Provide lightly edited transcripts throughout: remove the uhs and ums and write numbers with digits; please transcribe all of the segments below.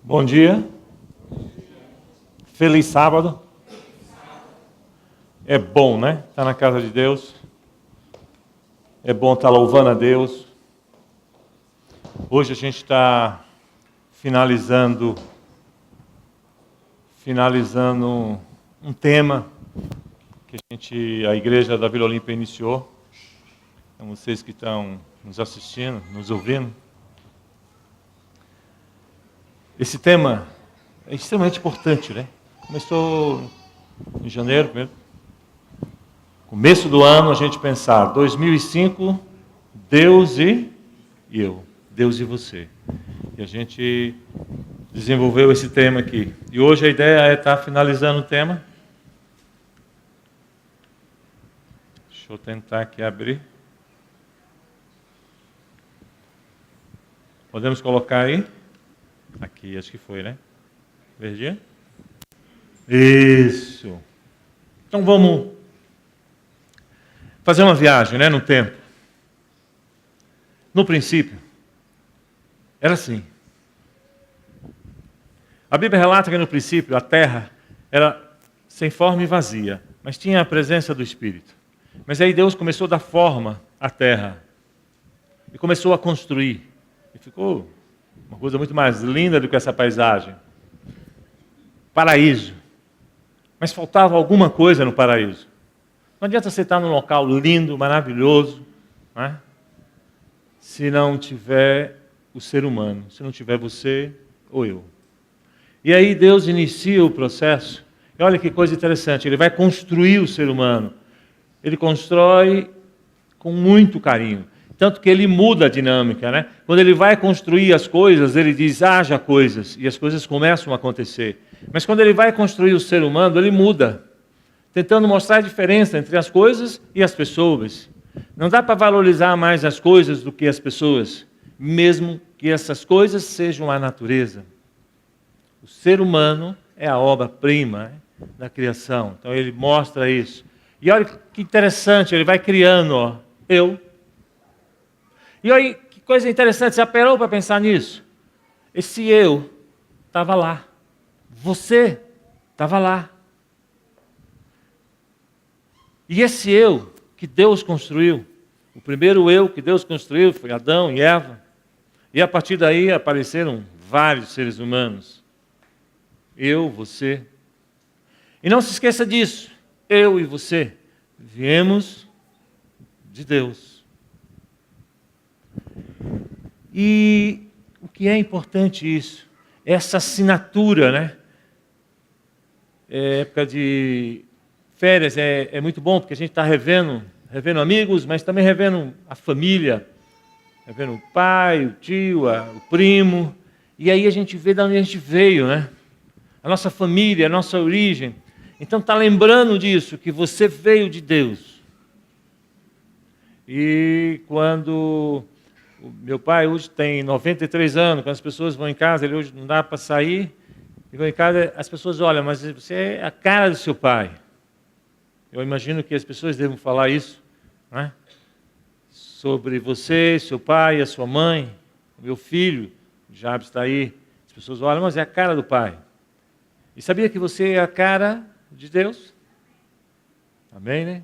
Bom dia. Feliz sábado. É bom, né? Estar na casa de Deus. É bom estar louvando a Deus. Hoje a gente está finalizando um tema que a igreja da Vila Olímpia iniciou. Então, vocês que estão nos assistindo, nos ouvindo. Esse tema é extremamente importante, né? Começou em janeiro, primeiro. Começo do ano, a gente pensar, 2005, Deus e eu, Deus e você. E a gente desenvolveu esse tema aqui. E hoje a ideia é estar finalizando o tema. Deixa eu tentar aqui abrir. Podemos colocar aí? Aqui, acho que foi, né? Verdinha? Isso. Então vamos fazer uma viagem, né, no tempo. No princípio, era assim. A Bíblia relata que no princípio a terra era sem forma e vazia, mas tinha a presença do Espírito. Mas aí Deus começou a dar forma à terra e começou a construir. E ficou uma coisa muito mais linda do que essa paisagem. Paraíso. Mas faltava alguma coisa no paraíso. Não adianta você estar num local lindo, maravilhoso, né? Se não tiver o ser humano, se não tiver você ou eu. E aí Deus inicia o processo. E olha que coisa interessante, Ele vai construir o ser humano. Ele constrói com muito carinho. Tanto que Ele muda a dinâmica, né? Quando Ele vai construir as coisas, Ele diz, haja coisas, e as coisas começam a acontecer. Mas quando Ele vai construir o ser humano, Ele muda, tentando mostrar a diferença entre as coisas e as pessoas. Não dá para valorizar mais as coisas do que as pessoas, mesmo que essas coisas sejam a natureza. O ser humano é a obra-prima da criação. Então Ele mostra isso. E olha que interessante, Ele vai criando, ó, eu. E olha que coisa interessante, você já parou para pensar nisso? Esse eu estava lá. Você estava lá. E esse eu que Deus construiu, o primeiro eu que Deus construiu foi Adão e Eva. E a partir daí apareceram vários seres humanos. Eu, você. E não se esqueça disso. Eu e você viemos de Deus. E o que é importante isso? Essa assinatura, né? Época de férias é muito bom, porque a gente está revendo amigos, mas também revendo a família, revendo o pai, o tio, o primo. E aí a gente vê de onde a gente veio, né? A nossa família, a nossa origem. Então está lembrando disso, que você veio de Deus. E quando o meu pai hoje tem 93 anos, quando as pessoas vão em casa, ele hoje não dá para sair, e vão em casa, as pessoas olham, mas você é a cara do seu pai. Eu imagino que as pessoas devam falar isso, né? Sobre você, seu pai, a sua mãe, o meu filho, o Jabes está aí. As pessoas olham, mas é a cara do pai. E sabia que você é a cara de Deus? Amém, né?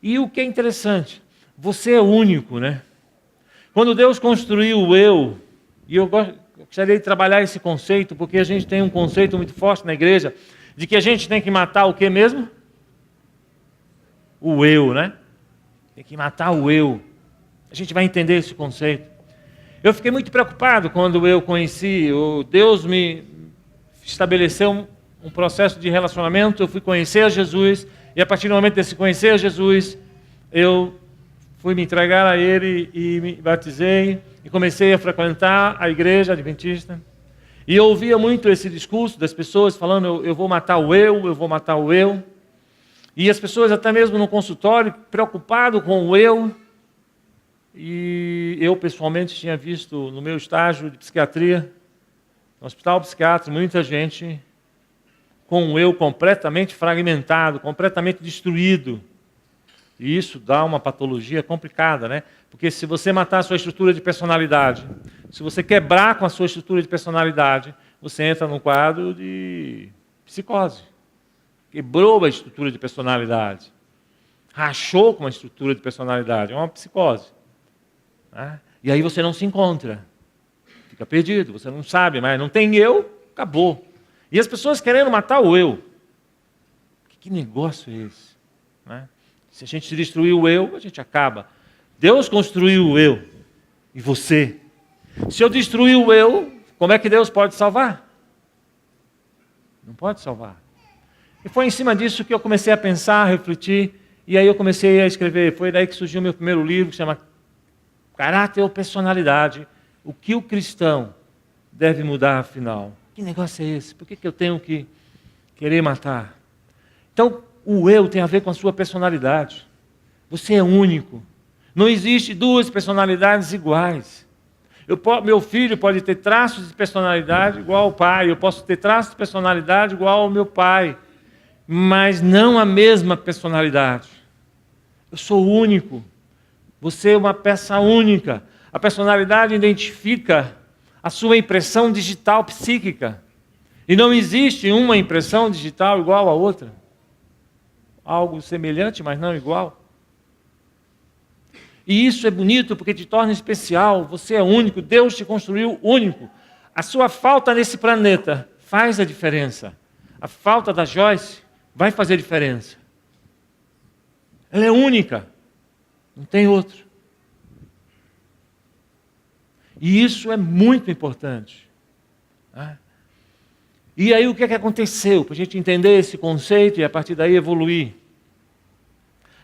E o que é interessante, você é único, né? Quando Deus construiu o eu, e eu gostaria de trabalhar esse conceito, porque a gente tem um conceito muito forte na igreja, de que a gente tem que matar o que mesmo? O eu, né? Tem que matar o eu. A gente vai entender esse conceito. Eu fiquei muito preocupado quando eu conheci, Deus me estabeleceu um processo de relacionamento, eu fui conhecer a Jesus, e a partir do momento desse conhecer a Jesus, eu fui me entregar a Ele e me batizei, e comecei a frequentar a igreja adventista. E eu ouvia muito esse discurso das pessoas falando, eu vou matar o eu vou matar o eu. E as pessoas até mesmo no consultório, preocupado com o eu. E eu pessoalmente tinha visto no meu estágio de psiquiatria, no hospital psiquiátrico, muita gente com o eu completamente fragmentado, completamente destruído. E isso dá uma patologia complicada, né? Porque se você matar a sua estrutura de personalidade, Se você quebrar com a sua estrutura de personalidade, você entra num quadro de psicose. Quebrou a estrutura de personalidade. Rachou com a estrutura de personalidade. É uma psicose. Né? E aí você não se encontra. Fica perdido, você não sabe, mas não tem eu, acabou. E as pessoas querendo matar o eu. Que negócio é esse? Né? Se a gente destruir o eu, a gente acaba. Deus construiu o eu e você. Se eu destruir o eu, como é que Deus pode salvar? Não pode salvar. E foi em cima disso que eu comecei a pensar, a refletir, e aí eu comecei a escrever. Foi daí que surgiu o meu primeiro livro, que se chama Caráter ou Personalidade. O que o cristão deve mudar, afinal? Que negócio é esse? Por que eu tenho que querer matar? Então, o eu tem a ver com a sua personalidade. Você é único. Não existe duas personalidades iguais. Meu filho pode ter traços de personalidade igual ao pai. Eu posso ter traços de personalidade igual ao meu pai. Mas não a mesma personalidade. Eu sou único. Você é uma peça única. A personalidade identifica a sua impressão digital psíquica. E não existe uma impressão digital igual a outra. Algo semelhante, mas não igual. E isso é bonito porque te torna especial. Você é único, Deus te construiu único. A sua falta nesse planeta faz a diferença. A falta da Joyce vai fazer diferença. Ela é única. Não tem outro. E isso é muito importante. E aí o que aconteceu? Para a gente entender esse conceito e a partir daí evoluir.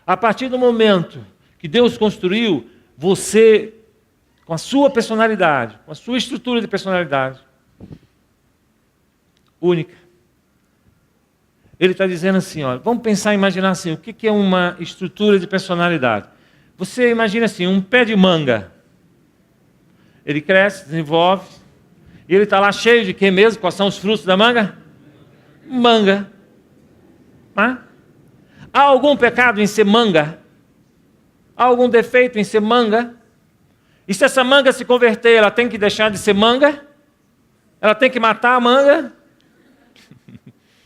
A partir do momento que Deus construiu você com a sua personalidade, com a sua estrutura de personalidade única. Ele está dizendo assim, olha, vamos pensar, imaginar assim, o que é uma estrutura de personalidade? Você imagina assim, um pé de manga. Ele cresce, desenvolve, e ele está lá cheio de quê mesmo? Quais são os frutos da manga? Manga. Há algum pecado em ser manga? Há algum defeito em ser manga? E se essa manga se converter, ela tem que deixar de ser manga? Ela tem que matar a manga?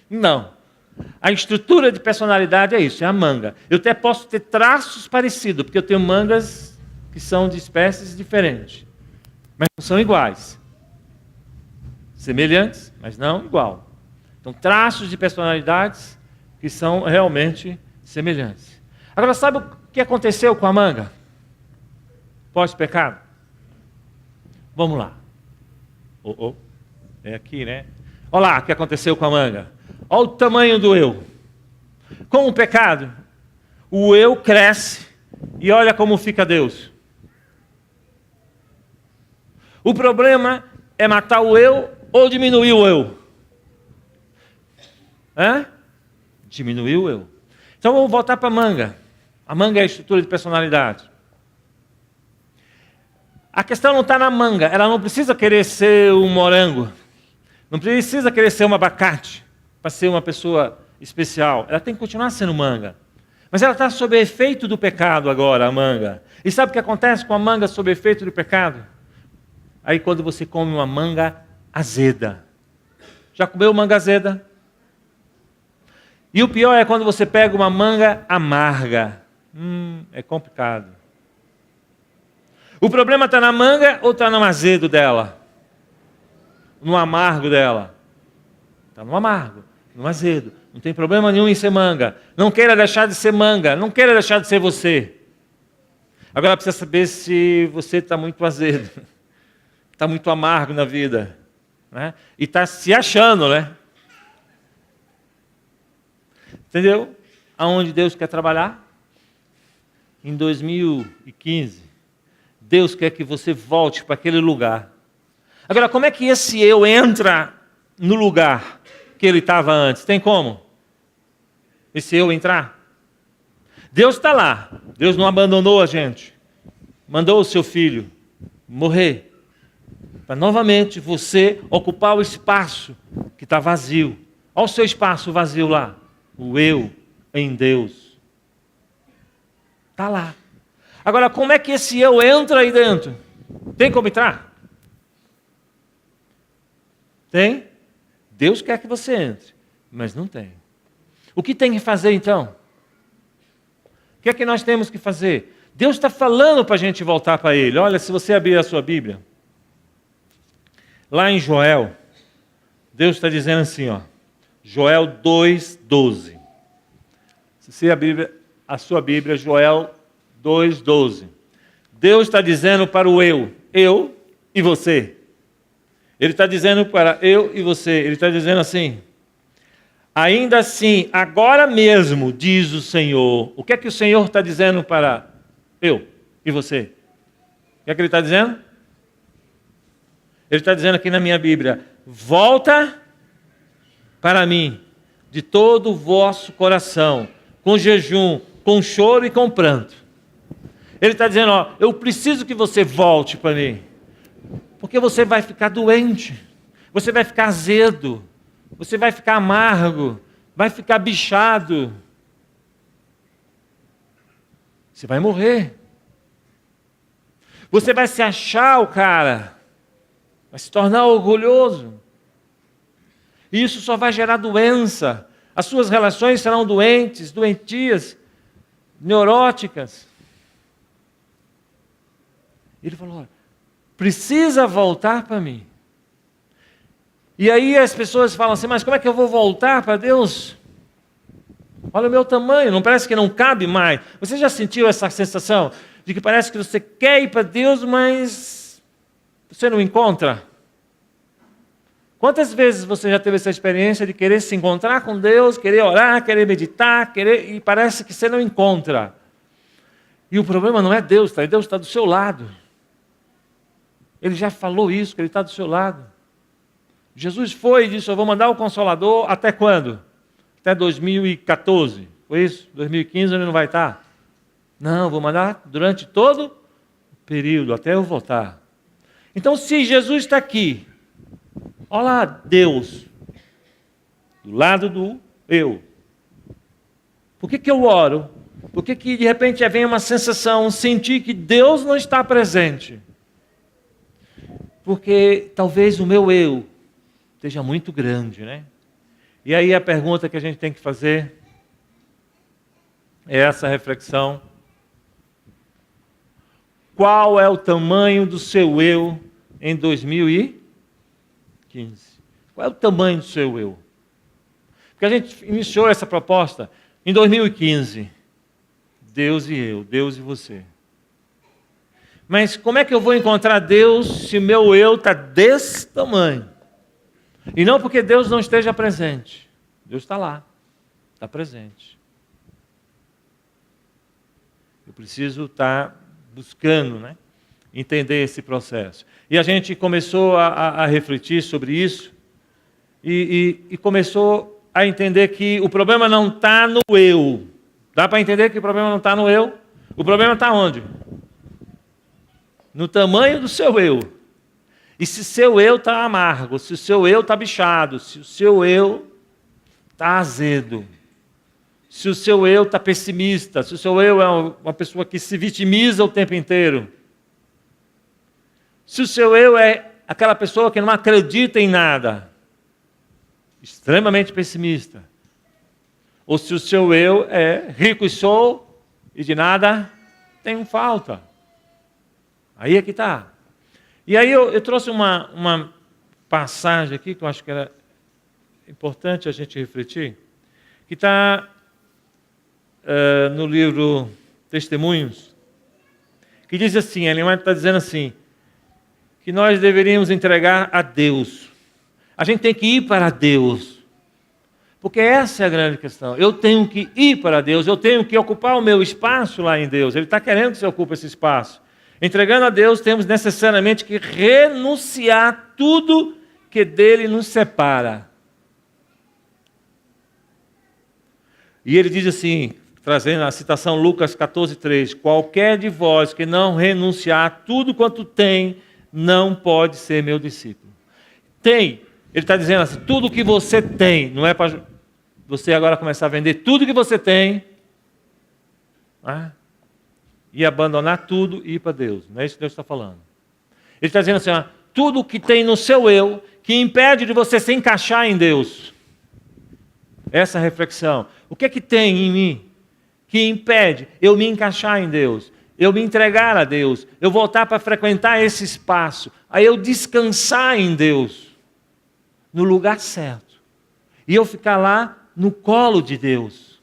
Não. A estrutura de personalidade é isso, é a manga. Eu até posso ter traços parecidos, porque eu tenho mangas que são de espécies diferentes. Mas não são iguais. Semelhantes, mas não igual. Então, traços de personalidades que são realmente semelhantes. Agora, sabe o que aconteceu com a manga? Pós-pecado? Vamos lá. É aqui, né? Olha lá o que aconteceu com a manga. Olha o tamanho do eu. Com o pecado, o eu cresce e olha como fica Deus. O problema é matar o eu ou diminuir o eu? Diminuir o eu. Então vamos voltar para a manga. A manga é a estrutura de personalidade. A questão não está na manga. Ela não precisa querer ser um morango. Não precisa querer ser um abacate para ser uma pessoa especial. Ela tem que continuar sendo manga. Mas ela está sob efeito do pecado agora, a manga. E sabe o que acontece com a manga sob efeito do pecado? Aí quando você come uma manga azeda. Já comeu manga azeda? E o pior é quando você pega uma manga amarga. É complicado. O problema está na manga ou está no azedo dela? No amargo dela? Está no amargo, no azedo. Não tem problema nenhum em ser manga. Não queira deixar de ser manga. Não queira deixar de ser você. Agora precisa saber se você está muito azedo. Está muito amargo na vida. Né? E está se achando, né? Entendeu? Aonde Deus quer trabalhar? Em 2015, Deus quer que você volte para aquele lugar. Agora, como é que esse eu entra no lugar que ele estava antes? Tem como? Esse eu entrar? Deus está lá. Deus não abandonou a gente. Mandou o seu filho morrer. Para novamente você ocupar o espaço que está vazio. Olha o seu espaço vazio lá. O eu em Deus. Está lá. Agora, como é que esse eu entra aí dentro? Tem como entrar? Tem? Deus quer que você entre, mas não tem. O que tem que fazer então? O que é que nós temos que fazer? Deus está falando para a gente voltar para Ele. Olha, se você abrir a sua Bíblia, lá em Joel, Deus está dizendo assim, ó, Joel 2:12. Se você abrir a sua Bíblia, Joel 2:12. Deus está dizendo para o eu e você. Ele está dizendo para eu e você, ele está dizendo assim, ainda assim, agora mesmo, diz o Senhor. O que é que o Senhor está dizendo para eu e você? O que é que ele está dizendo? Ele está dizendo aqui na minha Bíblia, volta para mim, de todo o vosso coração, com jejum, com choro e com pranto. Ele está dizendo, ó, eu preciso que você volte para mim, porque você vai ficar doente, você vai ficar azedo, você vai ficar amargo, vai ficar bichado. Você vai morrer. Você vai se achar o cara, vai se tornar orgulhoso. E isso só vai gerar doença. As suas relações serão doentes, doentias, neuróticas. Ele falou, olha, precisa voltar para mim. E aí as pessoas falam assim, mas como é que eu vou voltar para Deus? Olha o meu tamanho, não parece que não cabe mais. Você já sentiu essa sensação de que parece que você quer ir para Deus, mas você não encontra? Quantas vezes você já teve essa experiência de querer se encontrar com Deus, querer orar, querer meditar, e parece que você não encontra? E o problema não é Deus, tá? Deus está do seu lado. Ele já falou isso, que Ele está do seu lado. Jesus foi e disse, eu vou mandar o Consolador até quando? Até 2014, foi isso? 2015 ele não vai estar? Não, vou mandar durante todo o período, até eu voltar. Então se Jesus está aqui, olha lá, Deus, do lado do eu. Por que eu oro? Por que de repente vem uma sensação, sentir que Deus não está presente? Porque talvez o meu eu esteja muito grande, né? E aí a pergunta que a gente tem que fazer é essa reflexão. Qual é o tamanho do seu eu em 2015? Qual é o tamanho do seu eu? Porque a gente iniciou essa proposta em 2015. Deus e eu, Deus e você. Mas como é que eu vou encontrar Deus se meu eu está desse tamanho? E não porque Deus não esteja presente. Deus está lá, está presente. Eu preciso estar buscando, né, entender esse processo. E a gente começou a refletir sobre isso e começou a entender que o problema não está no eu. Dá para entender que o problema não está no eu? O problema está onde? No tamanho do seu eu. E se seu eu está amargo, se o seu eu está bichado, se o seu eu está azedo, se o seu eu está pessimista, se o seu eu é uma pessoa que se vitimiza o tempo inteiro, se o seu eu é aquela pessoa que não acredita em nada, extremamente pessimista, ou se o seu eu é rico e sou e de nada tenho falta. Aí é que está. E aí eu trouxe uma passagem aqui que eu acho que era importante a gente refletir, que está no livro Testemunhos, que diz assim, Ellen White está dizendo assim, que nós deveríamos entregar a Deus. A gente tem que ir para Deus, porque essa é a grande questão. Eu tenho que ir para Deus, eu tenho que ocupar o meu espaço lá em Deus. Ele está querendo que você ocupe esse espaço. Entregando a Deus, temos necessariamente que renunciar tudo que dele nos separa. E ele diz assim, trazendo a citação Lucas 14:3, qualquer de vós que não renunciar a tudo quanto tem, não pode ser meu discípulo. Tem, ele está dizendo assim, tudo que você tem, não é para você agora começar a vender tudo que você tem, e abandonar tudo e ir para Deus. Não é isso que Deus está falando. Ele está dizendo assim, tudo que tem no seu eu que impede de você se encaixar em Deus. Essa reflexão. O que é que tem em mim que impede eu me encaixar em Deus? Eu me entregar a Deus, eu voltar para frequentar esse espaço, aí eu descansar em Deus, no lugar certo, e eu ficar lá no colo de Deus.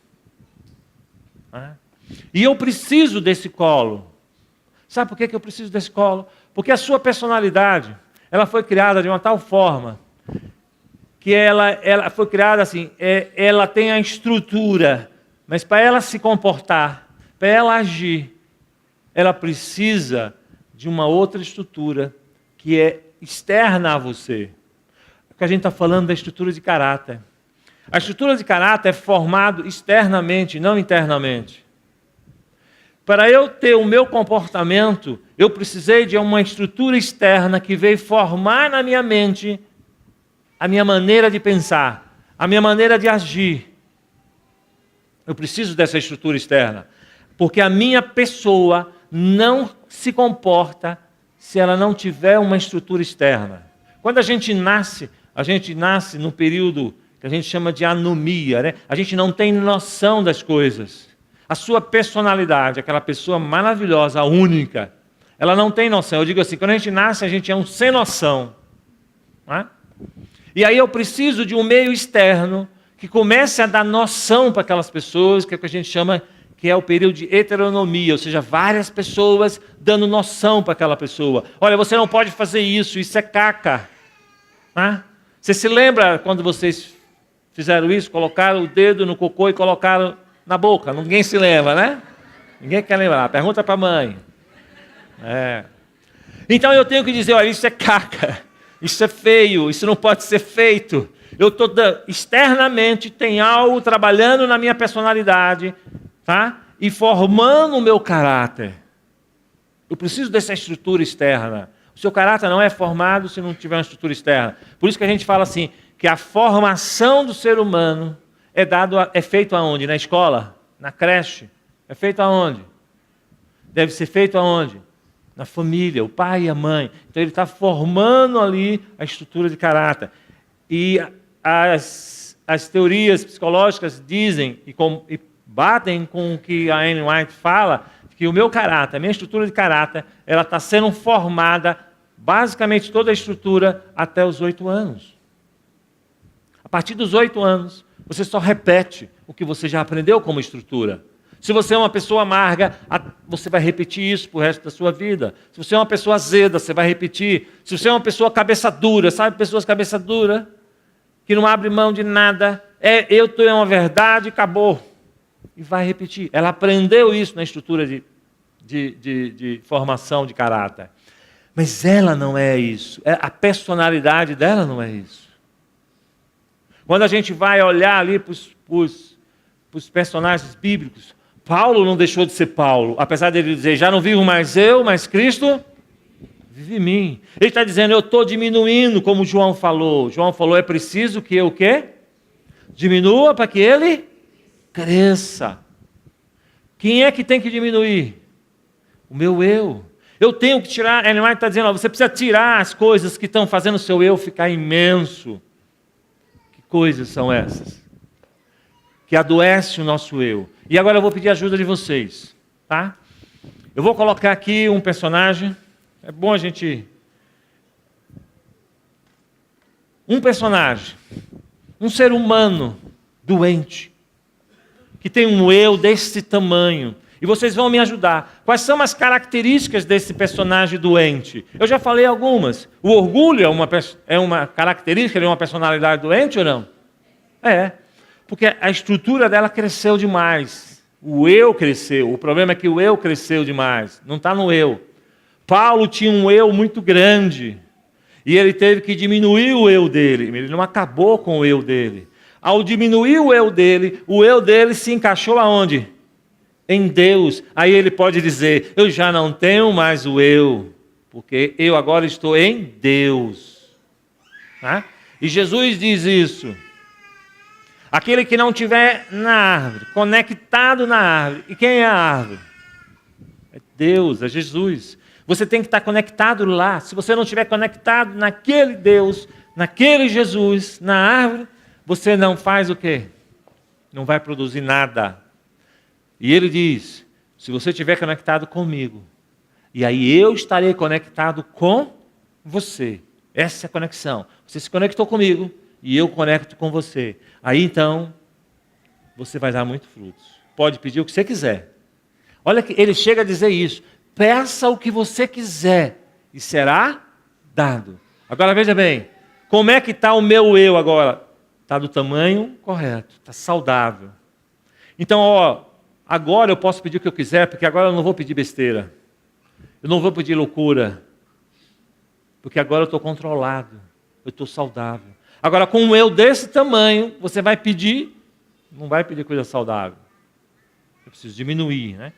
E eu preciso desse colo. Sabe por que eu preciso desse colo? Porque a sua personalidade, ela foi criada de uma tal forma, que ela foi criada assim, ela tem a estrutura, mas para ela se comportar, para ela agir, ela precisa de uma outra estrutura que é externa a você. Porque a gente está falando da estrutura de caráter. A estrutura de caráter é formada externamente, não internamente. Para eu ter o meu comportamento, eu precisei de uma estrutura externa que veio formar na minha mente a minha maneira de pensar, a minha maneira de agir. Eu preciso dessa estrutura externa, porque a minha pessoa não se comporta se ela não tiver uma estrutura externa. Quando a gente nasce num período que a gente chama de anomia, né? A gente não tem noção das coisas. A sua personalidade, aquela pessoa maravilhosa, única, ela não tem noção. Eu digo assim, quando a gente nasce, a gente é um sem noção. Não é? E aí eu preciso de um meio externo que comece a dar noção para aquelas pessoas, que é o que a gente chama, que é o período de heteronomia, ou seja, várias pessoas dando noção para aquela pessoa. Olha, você não pode fazer isso, isso é caca. Né? Você se lembra quando vocês fizeram isso, colocaram o dedo no cocô e colocaram na boca? Ninguém se lembra, né? Ninguém quer lembrar. Pergunta para a mãe. Então eu tenho que dizer, olha, isso é caca, isso é feio, isso não pode ser feito. Eu estou externamente, tem algo trabalhando na minha personalidade, tá? E formando o meu caráter. Eu preciso dessa estrutura externa. O seu caráter não é formado se não tiver uma estrutura externa. Por isso que a gente fala assim, que a formação do ser humano é feito aonde? Na escola? Na creche? É feito aonde? Deve ser feito aonde? Na família, o pai e a mãe. Então ele está formando ali a estrutura de caráter. E as teorias psicológicas dizem e batem com o que a Ellen White fala, que o meu caráter, a minha estrutura de caráter, ela está sendo formada, basicamente toda a estrutura, até os 8 anos. A partir dos 8 anos, você só repete o que você já aprendeu como estrutura. Se você é uma pessoa amarga, você vai repetir isso para o resto da sua vida. Se você é uma pessoa azeda, você vai repetir. Se você é uma pessoa cabeça dura, sabe pessoas cabeça dura? Que não abre mão de nada. Eu tenho uma verdade, acabou. E vai repetir. Ela aprendeu isso na estrutura de formação de caráter. Mas ela não é isso. A personalidade dela não é isso. Quando a gente vai olhar ali para os personagens bíblicos, Paulo não deixou de ser Paulo. Apesar dele dizer, já não vivo mais eu, mas Cristo vive em mim. Ele está dizendo, eu estou diminuindo, como João falou. João falou, é preciso que eu o quê? Diminua para que ele cresça. Quem é que tem que diminuir? O meu eu. Eu tenho que tirar, Ellen White está dizendo, você precisa tirar as coisas que estão fazendo o seu eu ficar imenso. Que coisas são essas? Que adoece o nosso eu. E agora eu vou pedir ajuda de vocês. Tá? Eu vou colocar aqui um personagem. É bom a gente... Um personagem. Um ser humano doente. Que tem um eu desse tamanho. E vocês vão me ajudar. Quais são as características desse personagem doente? Eu já falei algumas. O orgulho é uma característica de uma personalidade doente ou não? É. Porque a estrutura dela cresceu demais. O eu cresceu. O problema é que o eu cresceu demais. Não está no eu. Paulo tinha um eu muito grande. E ele teve que diminuir o eu dele. Ele não acabou com o eu dele. Ao diminuir o eu dele se encaixou aonde? Em Deus. Aí ele pode dizer, eu já não tenho mais o eu. Porque eu agora estou em Deus. Tá? E Jesus diz isso. Aquele que não estiver na árvore, conectado na árvore. E quem é a árvore? É Deus, é Jesus. Você tem que estar conectado lá. Se você não estiver conectado naquele Deus, naquele Jesus, na árvore, você não faz o quê? Não vai produzir nada. E ele diz, se você estiver conectado comigo, e aí eu estarei conectado com você. Essa é a conexão. Você se conectou comigo e eu conecto com você. Aí então, você vai dar muito frutos. Pode pedir o que você quiser. Olha que ele chega a dizer isso. Peça o que você quiser e será dado. Agora veja bem, como é que está o meu eu agora? Está do tamanho correto, está saudável. Então, agora eu posso pedir o que eu quiser, porque agora eu não vou pedir besteira. Eu não vou pedir loucura. Porque agora eu estou controlado, eu estou saudável. Agora, com um eu desse tamanho, você vai pedir, não vai pedir coisa saudável. Eu preciso diminuir, né?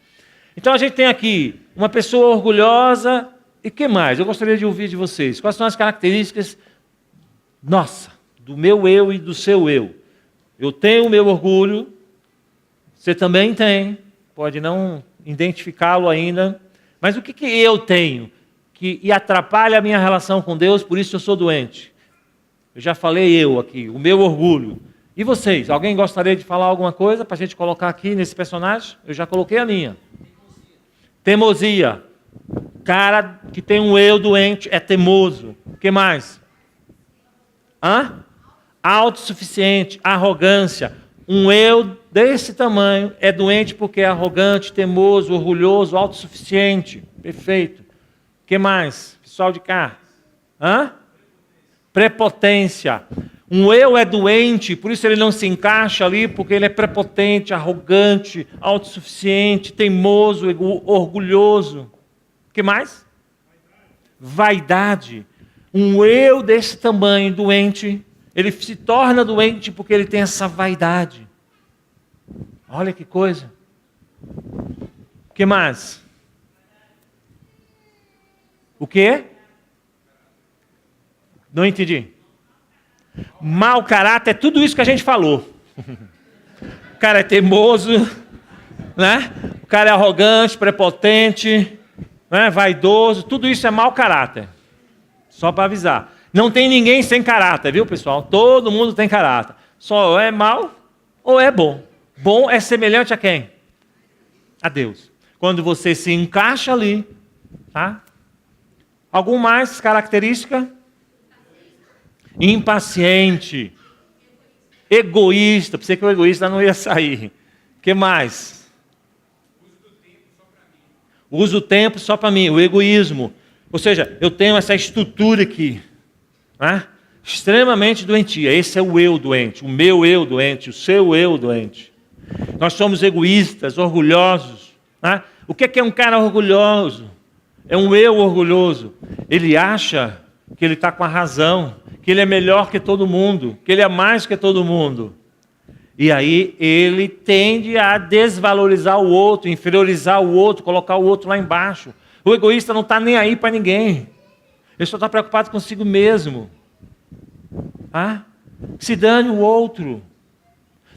Então a gente tem aqui uma pessoa orgulhosa, e o que mais? Eu gostaria de ouvir de vocês. Quais são as características, do meu eu e do seu eu? Eu tenho o meu orgulho, você também tem, pode não identificá-lo ainda, mas o que eu tenho que atrapalha a minha relação com Deus, por isso eu sou doente? Eu já falei eu aqui, o meu orgulho. E vocês? Alguém gostaria de falar alguma coisa para a gente colocar aqui nesse personagem? Eu já coloquei a minha. Teimosia. Cara que tem um eu doente é teimoso. O que mais? Autossuficiente, arrogância. Um eu desse tamanho é doente porque é arrogante, teimoso, orgulhoso, autossuficiente. Perfeito. O que mais? Pessoal de cá. Prepotência. Um eu é doente, por isso ele não se encaixa ali, porque ele é prepotente, arrogante, autossuficiente, teimoso, orgulhoso. O que mais? Vaidade. Um eu desse tamanho, doente, ele se torna doente porque ele tem essa vaidade. Olha que coisa. O que mais? O quê? Não entendi. Mau caráter é tudo isso que a gente falou. O cara é teimoso, né? O cara é arrogante, prepotente, né? Vaidoso, tudo isso é mau caráter. Só para avisar. Não tem ninguém sem caráter, viu, pessoal? Todo mundo tem caráter. Só ou é mau ou é bom. Bom é semelhante a quem? A Deus. Quando você se encaixa ali, tá? Algum mais característica? Impaciente. Egoísta. Pensei que o egoísta não ia sair. O que mais? Uso o tempo só para mim. O egoísmo. Ou seja, eu tenho essa estrutura aqui, né? Extremamente doentia. Esse é o eu doente. O meu eu doente. O seu eu doente. Nós somos egoístas, orgulhosos, né? O que é um cara orgulhoso? É um eu orgulhoso. Ele acha que ele está com a razão, que ele é melhor que todo mundo, que ele é mais que todo mundo. E aí ele tende a desvalorizar o outro, inferiorizar o outro, colocar o outro lá embaixo. O egoísta não está nem aí para ninguém. Ele só está preocupado consigo mesmo. Se dane o outro.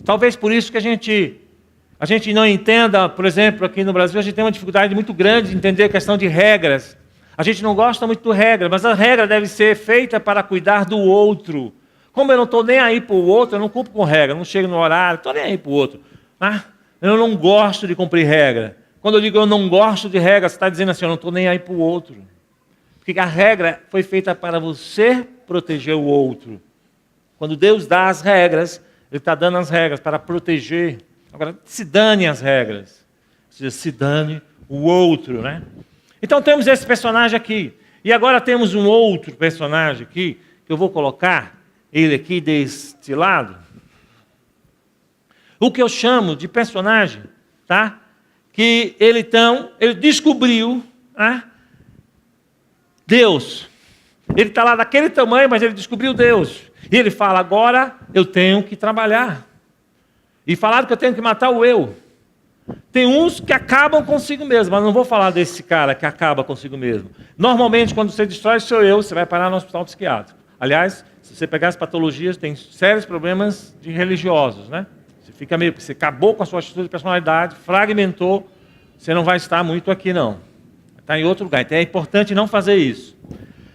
Talvez por isso que a gente não entenda, por exemplo, aqui no Brasil, a gente tem uma dificuldade muito grande de entender a questão de regras. A gente não gosta muito de regra, mas a regra deve ser feita para cuidar do outro. Como eu não estou nem aí para o outro, eu não cumpro com regra, não chego no horário, estou nem aí para o outro. Eu não gosto de cumprir regra. Quando eu digo eu não gosto de regra, você está dizendo assim, eu não estou nem aí para o outro. Porque a regra foi feita para você proteger o outro. Quando Deus dá as regras, Ele está dando as regras para proteger. Agora, se dane as regras. Ou seja, se dane o outro, né? Então temos esse personagem aqui. E agora temos um outro personagem aqui, que eu vou colocar ele aqui deste lado. O que eu chamo de personagem, tá? Que ele descobriu, né? Deus. Ele está lá daquele tamanho, mas ele descobriu Deus. E ele fala, agora eu tenho que trabalhar. E falaram que eu tenho que matar o eu. Tem uns que acabam consigo mesmo, mas não vou falar desse cara que acaba consigo mesmo. Normalmente, quando você destrói o seu eu, você vai parar no hospital psiquiátrico. Aliás, se você pegar as patologias, tem sérios problemas de religiosos, né? Você acabou com a sua atitude de personalidade, fragmentou, você não vai estar muito aqui, não. Está em outro lugar. Então é importante não fazer isso.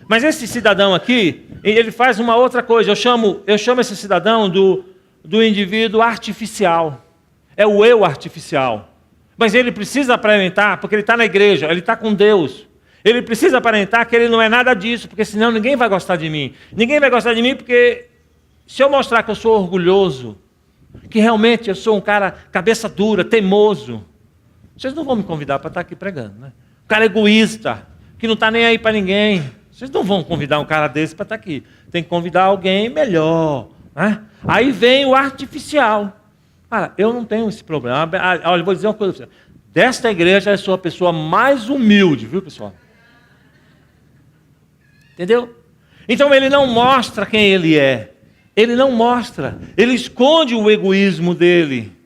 Mas esse cidadão aqui, ele faz uma outra coisa. Eu chamo esse cidadão do indivíduo artificial. É o eu artificial. Mas ele precisa aparentar, porque ele está na igreja, ele está com Deus. Ele precisa aparentar que ele não é nada disso, porque senão ninguém vai gostar de mim. Ninguém vai gostar de mim porque se eu mostrar que eu sou orgulhoso, que realmente eu sou um cara cabeça dura, teimoso, vocês não vão me convidar para estar aqui pregando, né? Um cara egoísta, que não está nem aí para ninguém. Vocês não vão convidar um cara desse para estar aqui. Tem que convidar alguém melhor, né? Aí vem o artificial. Cara, eu não tenho esse problema. Olha, eu vou dizer uma coisa para você. Desta igreja eu sou a pessoa mais humilde, viu, pessoal? Entendeu? Então ele não mostra quem ele é. Ele não mostra. Ele esconde o egoísmo dele.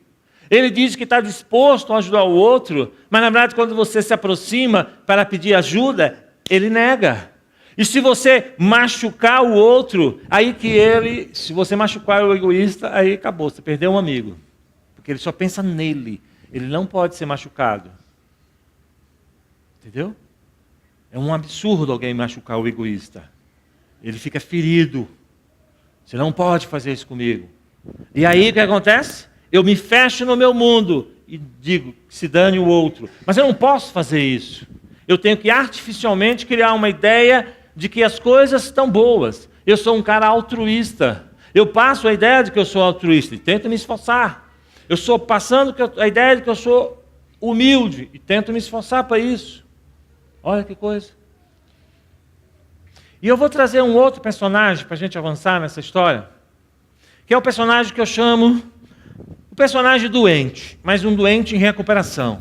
Ele diz que está disposto a ajudar o outro, mas na verdade quando você se aproxima para pedir ajuda, ele nega. E se você machucar o outro, se você machucar o egoísta, aí acabou, você perdeu um amigo. Porque ele só pensa nele, ele não pode ser machucado. Entendeu? É um absurdo alguém machucar o egoísta. Ele fica ferido. Você não pode fazer isso comigo. E aí o que acontece? Eu me fecho no meu mundo e digo que se dane o outro. Mas eu não posso fazer isso. Eu tenho que artificialmente criar uma ideia de que as coisas estão boas. Eu sou um cara altruísta. Eu passo a ideia de que eu sou altruísta e tento me esforçar. Eu estou passando a ideia de que eu sou humilde e tento me esforçar para isso. Olha que coisa. E eu vou trazer um outro personagem para a gente avançar nessa história, que é o personagem que eu chamo o personagem doente, mas um doente em recuperação.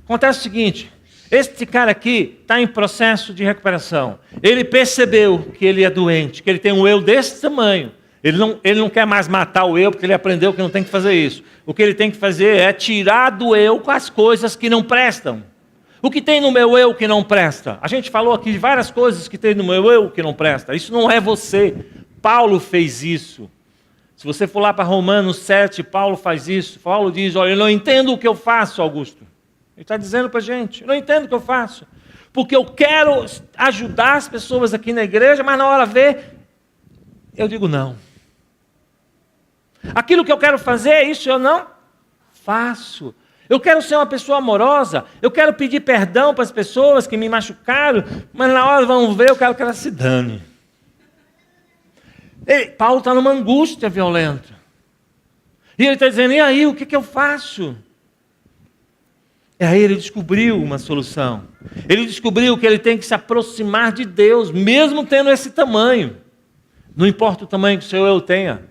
Acontece o seguinte, este cara aqui está em processo de recuperação. Ele percebeu que ele é doente, que ele tem um eu desse tamanho. Ele não quer mais matar o eu, porque ele aprendeu que não tem que fazer isso. O que ele tem que fazer é tirar do eu com as coisas que não prestam. O que tem no meu eu que não presta? A gente falou aqui de várias coisas que tem no meu eu que não presta. Isso não é você. Paulo fez isso. Se você for lá para Romanos 7, Paulo faz isso. Paulo diz, olha, eu não entendo o que eu faço, Augusto. Ele está dizendo para a gente, eu não entendo o que eu faço. Porque eu quero ajudar as pessoas aqui na igreja, mas na hora V, eu digo não. Aquilo que eu quero fazer, isso eu não faço. Eu quero ser uma pessoa amorosa, eu quero pedir perdão para as pessoas que me machucaram, mas na hora vão ver, eu quero que ela se dane. Paulo está numa angústia violenta. E ele está dizendo, e aí, o que eu faço? E aí ele descobriu uma solução. Ele descobriu que ele tem que se aproximar de Deus, mesmo tendo esse tamanho. Não importa o tamanho que o seu eu tenha.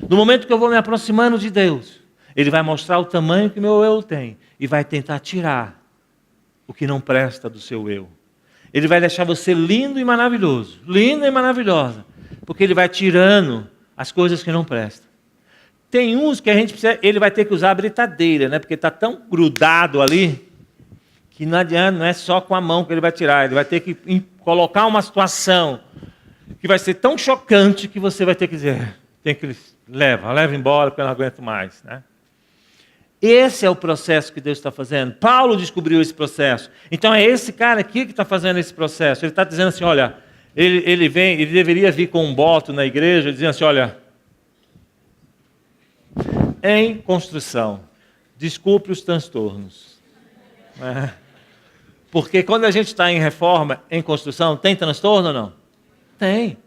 No momento que eu vou me aproximando de Deus, Ele vai mostrar o tamanho que o meu eu tem e vai tentar tirar o que não presta do seu eu. Ele vai deixar você lindo e maravilhoso, linda e maravilhosa, porque Ele vai tirando as coisas que não prestam. Tem uns que a gente precisa, ele vai ter que usar a britadeira, né? Porque está tão grudado ali, que não adianta, não é só com a mão que ele vai tirar, ele vai ter que colocar uma situação que vai ser tão chocante que você vai ter que dizer, tem que leva embora porque eu não aguento mais, né? Esse é o processo que Deus está fazendo. Paulo descobriu esse processo. Então é esse cara aqui que está fazendo esse processo. Ele está dizendo assim, olha, ele deveria vir com um boto na igreja, dizendo assim, olha, em construção, desculpe os transtornos. Porque quando a gente está em reforma, em construção, tem transtorno ou não? Tem.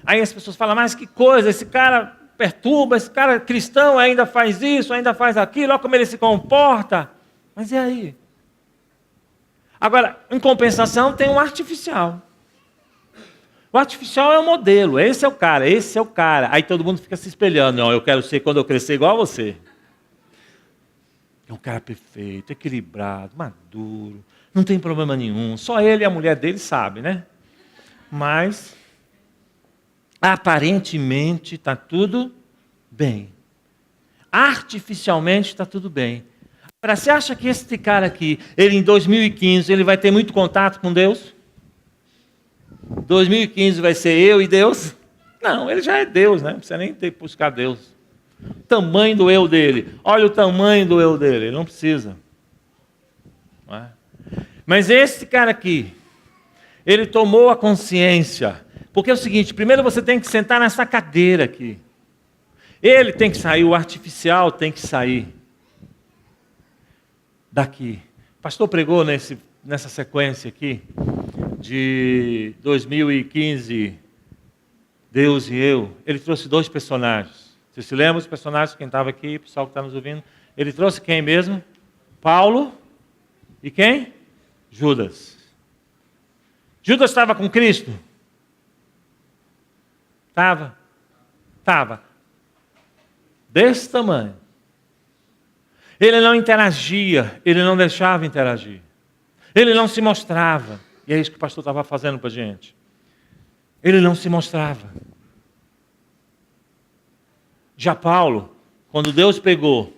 Aí as pessoas falam, mas que coisa, esse cara perturba, esse cara cristão ainda faz isso, ainda faz aquilo, olha como ele se comporta. Mas e aí? Agora, em compensação, tem um artificial. O artificial é o modelo, esse é o cara, esse é o cara. Aí todo mundo fica se espelhando, não, eu quero ser, quando eu crescer, igual a você. É um cara perfeito, equilibrado, maduro, não tem problema nenhum. Só ele e a mulher dele sabem, né? Mas, aparentemente, está tudo bem. Artificialmente está tudo bem. Agora, você acha que esse cara aqui, ele em 2015, ele vai ter muito contato com Deus? 2015 vai ser eu e Deus? Não, ele já é Deus, né? Não precisa nem ter que buscar Deus. O tamanho do eu dele. Olha o tamanho do eu dele. Ele não precisa. Mas esse cara aqui, ele tomou a consciência. Porque é o seguinte, primeiro você tem que sentar nessa cadeira aqui. Ele tem que sair, o artificial tem que sair daqui. O pastor pregou nessa sequência aqui, de 2015, Deus e eu. Ele trouxe 2 personagens. Você se lembra dos personagens, quem estava aqui, o pessoal que está nos ouvindo? Ele trouxe quem mesmo? Paulo e quem? Judas. Judas estava com Cristo? Estava. Desse tamanho. Ele não interagia, ele não deixava interagir. Ele não se mostrava. E é isso que o pastor estava fazendo para a gente. Ele não se mostrava. Já Paulo, quando Deus pegou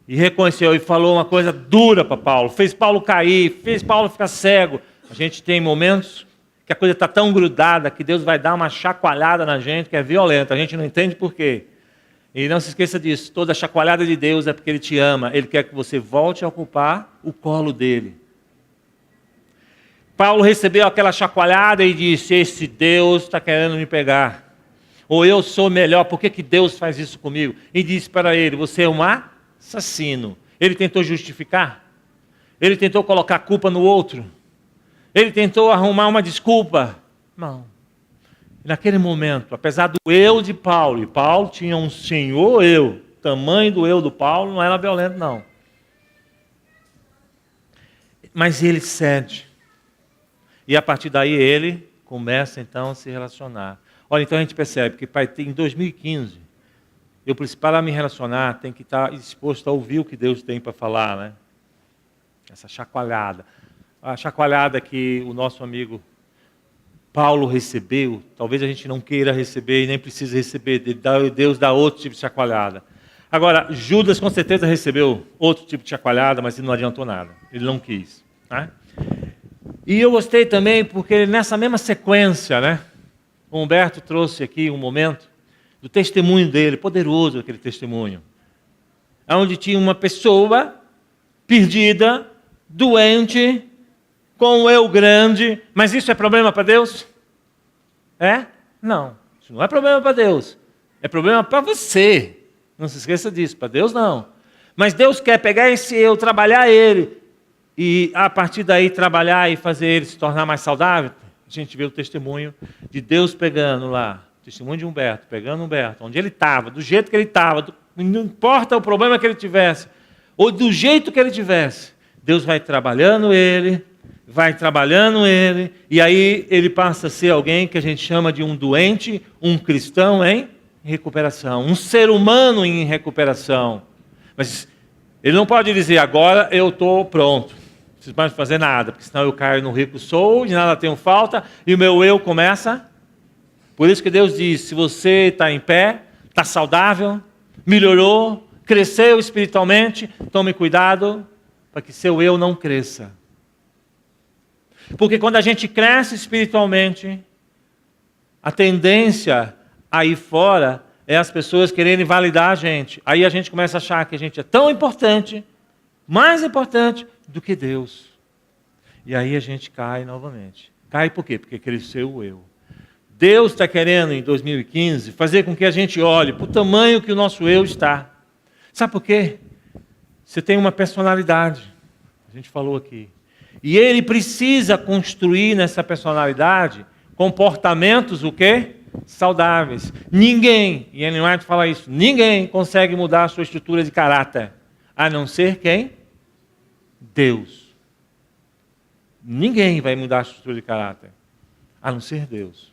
e reconheceu e falou uma coisa dura para Paulo, fez Paulo cair, fez Paulo ficar cego. A gente tem momentos que a coisa está tão grudada que Deus vai dar uma chacoalhada na gente que é violenta. A gente não entende por quê. E não se esqueça disso, toda chacoalhada de Deus é porque Ele te ama. Ele quer que você volte a ocupar o colo dele. Paulo recebeu aquela chacoalhada e disse, esse Deus está querendo me pegar. Ou eu sou melhor, por que Deus faz isso comigo? E disse para ele, você é um assassino. Ele tentou justificar. Ele tentou colocar a culpa no outro. Ele tentou arrumar uma desculpa. Não. Naquele momento, apesar do eu de Paulo, e Paulo tinha um senhor eu, o tamanho do eu do Paulo não era violento não. Mas ele cede. E a partir daí ele começa então a se relacionar. Olha, então a gente percebe que em 2015, eu para me relacionar, tem que estar disposto a ouvir o que Deus tem para falar, né? Essa chacoalhada. A chacoalhada que o nosso amigo Paulo recebeu, talvez a gente não queira receber e nem precise receber, Deus dá outro tipo de chacoalhada. Agora, Judas com certeza recebeu outro tipo de chacoalhada, mas ele não adiantou nada, ele não quis. Né? E eu gostei também porque nessa mesma sequência, né, o Humberto trouxe aqui um momento do testemunho dele, poderoso aquele testemunho, onde tinha uma pessoa perdida, doente, com o eu grande, mas isso é problema para Deus? É? Não. Isso não é problema para Deus. É problema para você. Não se esqueça disso. Para Deus não. Mas Deus quer pegar esse eu, trabalhar ele, e a partir daí trabalhar e fazer ele se tornar mais saudável. A gente vê o testemunho de Deus pegando lá, o testemunho de Humberto, pegando Humberto, onde ele estava, do jeito que ele estava, não importa o problema que ele tivesse, ou do jeito que ele tivesse, Deus vai trabalhando ele, e aí ele passa a ser alguém que a gente chama de um doente, um cristão em recuperação, um ser humano em recuperação. Mas ele não pode dizer, agora eu estou pronto, não preciso mais fazer nada, porque senão eu caio no rico sou, de nada tenho falta, e o meu eu começa. Por isso que Deus diz, se você está em pé, está saudável, melhorou, cresceu espiritualmente, tome cuidado para que seu eu não cresça. Porque quando a gente cresce espiritualmente, a tendência aí fora é as pessoas quererem validar a gente. Aí a gente começa a achar que a gente é tão importante, mais importante do que Deus. E aí a gente cai novamente. Cai por quê? Porque cresceu o eu. Deus está querendo, em 2015, fazer com que a gente olhe para o tamanho que o nosso eu está. Sabe por quê? Você tem uma personalidade. A gente falou aqui. E ele precisa construir nessa personalidade comportamentos o quê? Saudáveis. Ninguém, e Ellen White fala isso, ninguém consegue mudar a sua estrutura de caráter, a não ser quem? Deus. Ninguém vai mudar a estrutura de caráter, a não ser Deus.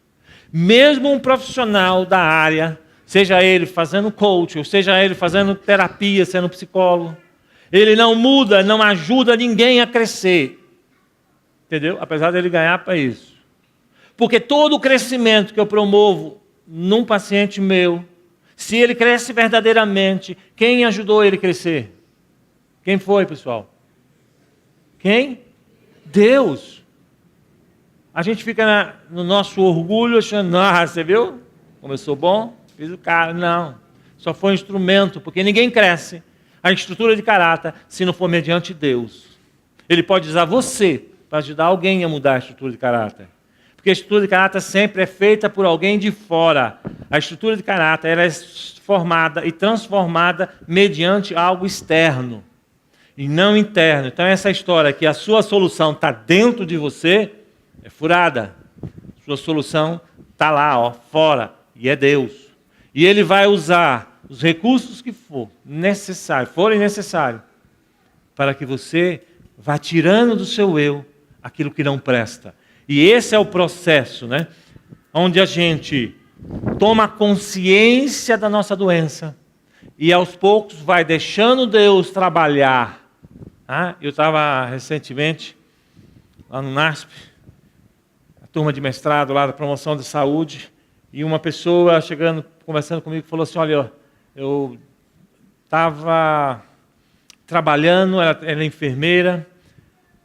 Mesmo um profissional da área, seja ele fazendo coaching, ou seja ele fazendo terapia, sendo psicólogo, ele não muda, não ajuda ninguém a crescer. Entendeu? Apesar dele ganhar para isso. Porque todo o crescimento que eu promovo num paciente meu, se ele cresce verdadeiramente, quem ajudou ele a crescer? Quem foi, pessoal? Quem? Deus. A gente fica no nosso orgulho achando, você viu? Como eu sou bom? Fiz o cara. Não. Só foi um instrumento, porque ninguém cresce a estrutura de caráter se não for mediante Deus. Ele pode usar você para ajudar alguém a mudar a estrutura de caráter. Porque a estrutura de caráter sempre é feita por alguém de fora. A estrutura de caráter ela é formada e transformada mediante algo externo e não interno. Então essa história que a sua solução está dentro de você é furada. Sua solução está lá, ó, fora, e é Deus. E Ele vai usar os recursos que forem necessários para que você vá tirando do seu eu aquilo que não presta. E esse é o processo, né? Onde a gente toma consciência da nossa doença e aos poucos vai deixando Deus trabalhar. Eu estava recentemente lá no NASP, a turma de mestrado lá da promoção de saúde, e uma pessoa chegando, conversando comigo, falou assim, olha, eu estava trabalhando, ela é enfermeira,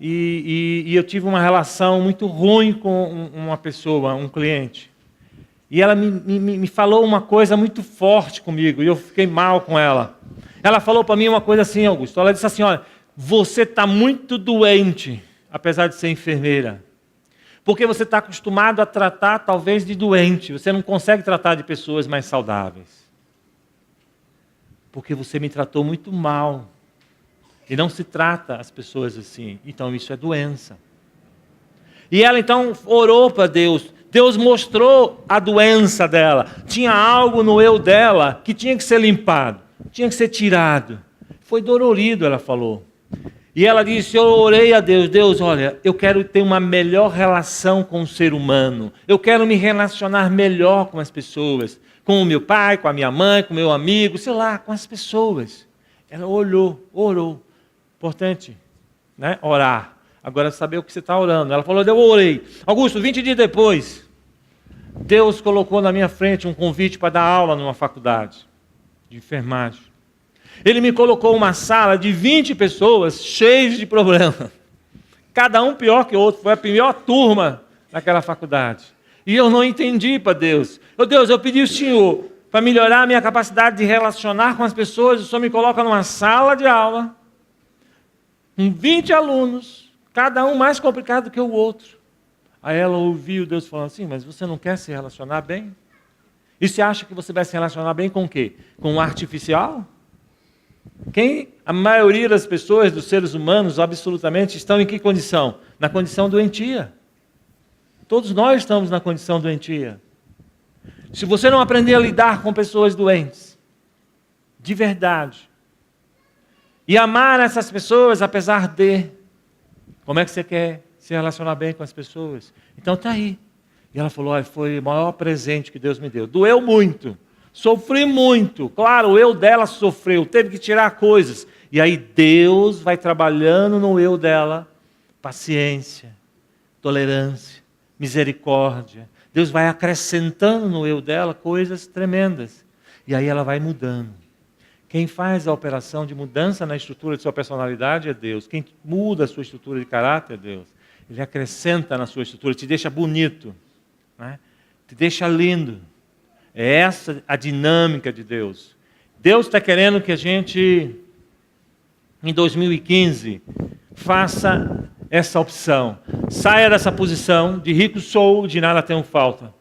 e eu tive uma relação muito ruim com uma pessoa, um cliente. E ela me falou uma coisa muito forte comigo, e eu fiquei mal com ela. Ela falou para mim uma coisa assim, Augusto, ela disse assim, olha, você está muito doente, apesar de ser enfermeira. Porque você está acostumado a tratar, talvez, de doente. Você não consegue tratar de pessoas mais saudáveis. Porque você me tratou muito mal. E não se trata as pessoas assim. Então isso é doença. E ela então orou para Deus. Deus mostrou a doença dela. Tinha algo no eu dela que tinha que ser limpado. Tinha que ser tirado. Foi dolorido, ela falou. E ela disse, eu orei a Deus. Deus, olha, eu quero ter uma melhor relação com o ser humano. Eu quero me relacionar melhor com as pessoas. Com o meu pai, com a minha mãe, com o meu amigo, sei lá, com as pessoas. Ela orou. Importante, né? Orar. Agora saber o que você está orando. Ela falou, eu orei. Augusto, 20 dias depois, Deus colocou na minha frente um convite para dar aula numa faculdade de enfermagem. Ele me colocou uma sala de 20 pessoas cheias de problemas. Cada um pior que o outro. Foi a pior turma naquela faculdade. E eu não entendi para Deus. Deus, eu pedi ao Senhor para melhorar a minha capacidade de relacionar com as pessoas. O Senhor me coloca numa sala de aula com 20 alunos, cada um mais complicado que o outro. Aí ela ouviu Deus falando assim, mas você não quer se relacionar bem? E você acha que você vai se relacionar bem com o quê? Com o artificial? A maioria das pessoas, dos seres humanos, absolutamente, estão em que condição? Na condição doentia. Todos nós estamos na condição doentia. Se você não aprender a lidar com pessoas doentes, de verdade, e amar essas pessoas apesar de, como é que você quer se relacionar bem com as pessoas? Então está aí. E ela falou, olha, foi o maior presente que Deus me deu. Doeu muito. Sofri muito. Claro, o eu dela sofreu, teve que tirar coisas. E aí Deus vai trabalhando no eu dela, paciência, tolerância, misericórdia. Deus vai acrescentando no eu dela coisas tremendas. E aí ela vai mudando. Quem faz a operação de mudança na estrutura de sua personalidade é Deus. Quem muda a sua estrutura de caráter é Deus. Ele acrescenta na sua estrutura, te deixa bonito, né? Te deixa lindo. É essa a dinâmica de Deus. Deus está querendo que a gente, em 2015, faça essa opção. Saia dessa posição de rico sou, de nada tenho falta.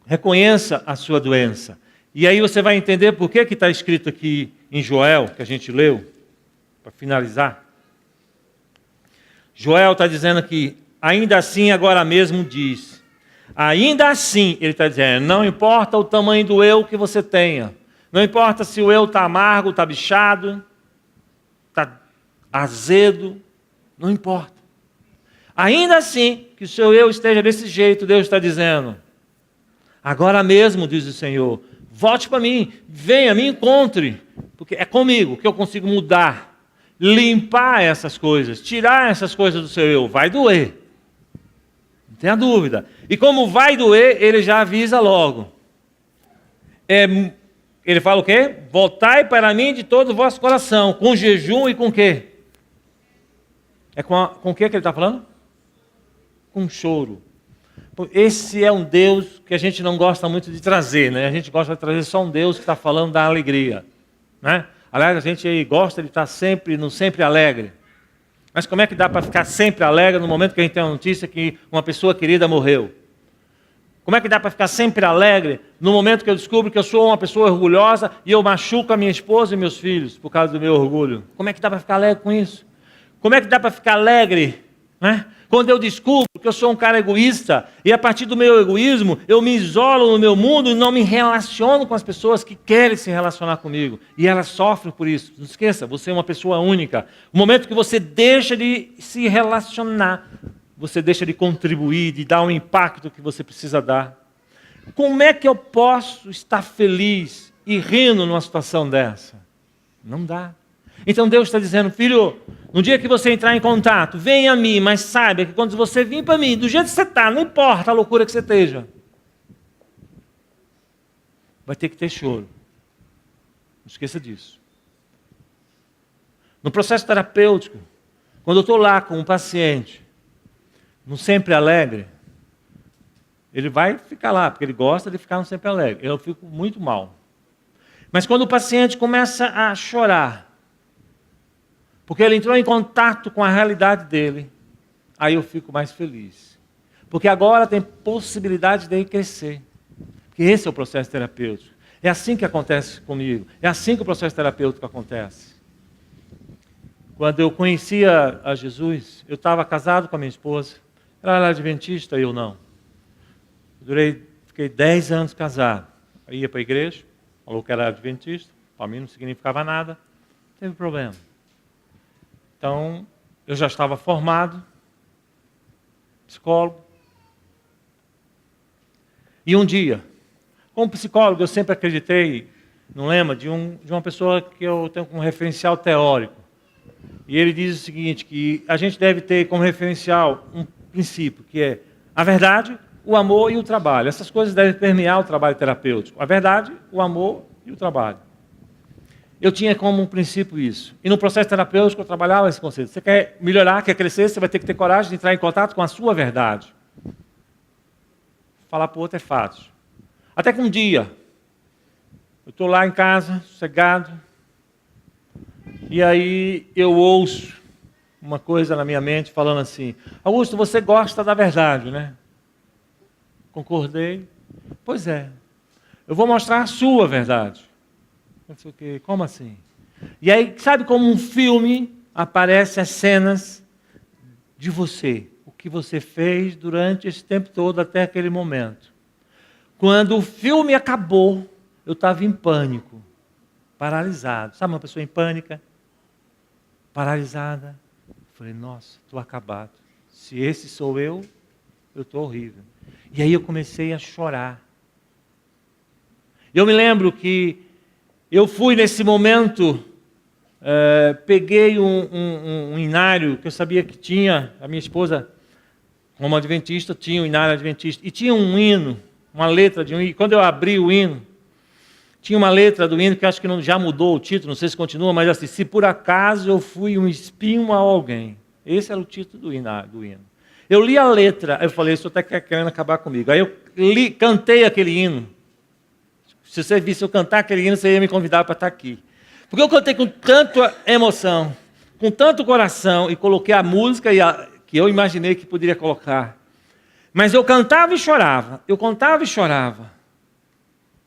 Reconheça a sua doença. E aí você vai entender por que está escrito aqui em Joel, que a gente leu, para finalizar. Joel está dizendo aqui, ainda assim agora mesmo diz. Ainda assim, ele está dizendo, não importa o tamanho do eu que você tenha. Não importa se o eu está amargo, está bichado, está azedo, não importa. Ainda assim, que o seu eu esteja desse jeito, Deus está dizendo, agora mesmo, diz o Senhor, volte para mim, venha, me encontre, porque é comigo que eu consigo mudar, limpar essas coisas, tirar essas coisas do seu eu. Vai doer, não tenha dúvida. E como vai doer, ele já avisa logo. Ele fala o quê? Voltai para mim de todo o vosso coração, com jejum e com o quê? Com o que ele está falando? Com choro. Esse é um Deus que a gente não gosta muito de trazer, né? A gente gosta de trazer só um Deus que está falando da alegria, né? Aliás, a gente gosta de estar sempre alegre. Mas como é que dá para ficar sempre alegre no momento que a gente tem a notícia que uma pessoa querida morreu? Como é que dá para ficar sempre alegre no momento que eu descubro que eu sou uma pessoa orgulhosa e eu machuco a minha esposa e meus filhos por causa do meu orgulho? Como é que dá para ficar alegre com isso? Como é que dá para ficar alegre, né? Quando eu descubro que eu sou um cara egoísta e a partir do meu egoísmo eu me isolo no meu mundo e não me relaciono com as pessoas que querem se relacionar comigo. E elas sofrem por isso. Não esqueça, você é uma pessoa única. O momento que você deixa de se relacionar, você deixa de contribuir, de dar o impacto que você precisa dar. Como é que eu posso estar feliz e rindo numa situação dessa? Não dá. Então Deus está dizendo, filho, no dia que você entrar em contato, venha a mim, mas saiba que quando você vir para mim, do jeito que você está, não importa a loucura que você esteja, vai ter que ter choro. Não esqueça disso. No processo terapêutico, quando eu estou lá com um paciente, não sempre alegre, ele vai ficar lá, porque ele gosta de ficar no sempre alegre. Eu fico muito mal. Mas quando o paciente começa a chorar, porque ele entrou em contato com a realidade dele, aí eu fico mais feliz. Porque agora tem possibilidade dele crescer. Porque esse é o processo terapêutico. É assim que acontece comigo. É assim que o processo terapêutico acontece. Quando eu conhecia a Jesus, eu estava casado com a minha esposa. Ela era adventista e eu não. Fiquei 10 anos casado. Eu ia para a igreja, falou que era adventista. Para mim não significava nada. Não teve problema. Então, eu já estava formado, psicólogo. E um dia, como psicólogo, eu sempre acreditei no lema de uma pessoa que eu tenho como referencial teórico. E ele diz o seguinte, que a gente deve ter como referencial um princípio, que é a verdade, o amor e o trabalho. Essas coisas devem permear o trabalho terapêutico. A verdade, o amor e o trabalho. Eu tinha como um princípio isso. E no processo terapêutico eu trabalhava esse conceito. Você quer melhorar, quer crescer, você vai ter que ter coragem de entrar em contato com a sua verdade. Falar para o outro é fácil. Até que um dia, eu estou lá em casa, sossegado, e aí eu ouço uma coisa na minha mente falando assim, Augusto, você gosta da verdade, né? Concordei. Pois é. Eu vou mostrar a sua verdade. Não sei o quê. Como assim? E aí, sabe como um filme aparecem as cenas de você, o que você fez durante esse tempo todo até aquele momento. Quando o filme acabou, eu estava em pânico, paralisado. Sabe uma pessoa em pânico? Paralisada. Eu falei, nossa, estou acabado. Se esse sou eu estou horrível. E aí eu comecei a chorar. Eu me lembro que eu fui nesse momento, peguei um inário que eu sabia que tinha, a minha esposa, como adventista, tinha um inário adventista, e tinha um hino, uma letra de um hino. Quando eu abri o hino, tinha uma letra do hino que acho que já mudou o título, não sei se continua, mas assim, se por acaso eu fui um espinho a alguém. Esse era o título do hino. Eu li a letra, eu falei, isso até querendo acabar comigo. Aí eu cantei aquele hino. Se você visse eu cantar aquele hino, você ia me convidar para estar aqui. Porque eu cantei com tanta emoção, com tanto coração, e coloquei a música que eu imaginei que poderia colocar. Mas eu cantava e chorava, eu cantava e chorava.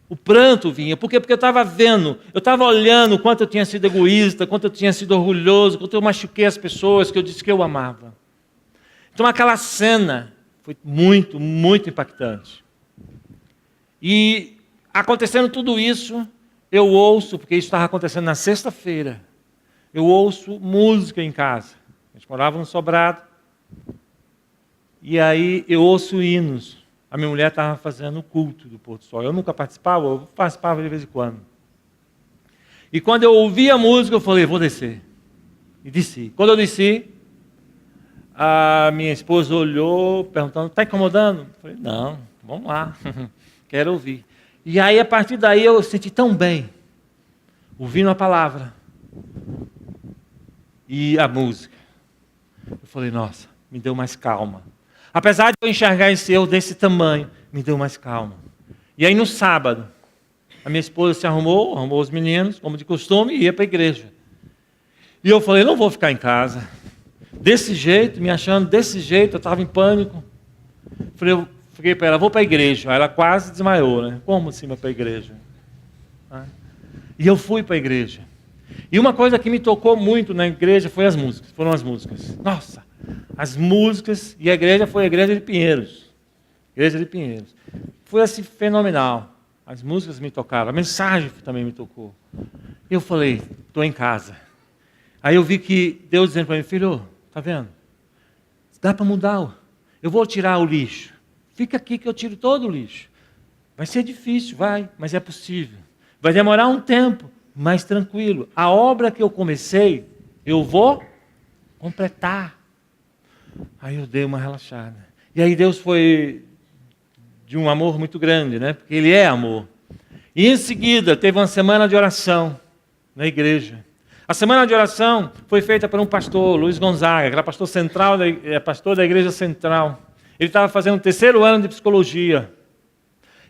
O pranto vinha, porque eu estava vendo, eu estava olhando o quanto eu tinha sido egoísta, quanto eu tinha sido orgulhoso, quanto eu machuquei as pessoas que eu disse que eu amava. Então aquela cena foi muito, muito impactante. E acontecendo tudo isso, eu ouço, porque isso estava acontecendo na sexta-feira, eu ouço música em casa. A gente morava no sobrado. E aí eu ouço hinos. A minha mulher estava fazendo o culto do pôr do sol. Eu nunca participava, eu participava de vez em quando. E quando eu ouvi a música, eu falei, vou descer. E desci. Quando eu desci, a minha esposa olhou, perguntando, está incomodando? Eu falei, não, vamos lá, quero ouvir. E aí, a partir daí, eu senti tão bem, ouvindo a palavra e a música. Eu falei, nossa, me deu mais calma. Apesar de eu enxergar esse eu desse tamanho, me deu mais calma. E aí, no sábado, a minha esposa se arrumou os meninos, como de costume, e ia para a igreja. E eu falei, não vou ficar em casa. desse jeito, me achando desse jeito, eu estava em pânico. Eu fiquei para ela, vou para a igreja. Ela quase desmaiou, né? Como assim para a igreja? E eu fui para a igreja. E uma coisa que me tocou muito na igreja foram as músicas. Nossa, as músicas, e a igreja foi a igreja de Pinheiros. Igreja de Pinheiros. Foi assim fenomenal. As músicas me tocaram, a mensagem também me tocou. Eu falei, estou em casa. Aí eu vi que Deus dizendo para mim, filho, tá vendo? Dá para mudar. Eu vou tirar o lixo. Fica aqui que eu tiro todo o lixo. Vai ser difícil, vai, mas é possível. Vai demorar um tempo, mas tranquilo. A obra que eu comecei, eu vou completar. Aí eu dei uma relaxada. E aí Deus foi de um amor muito grande, né? Porque Ele é amor. E em seguida, teve uma semana de oração na igreja. A semana de oração foi feita por um pastor, Luiz Gonzaga, que era pastor da igreja central. Ele estava fazendo o 3º ano de psicologia.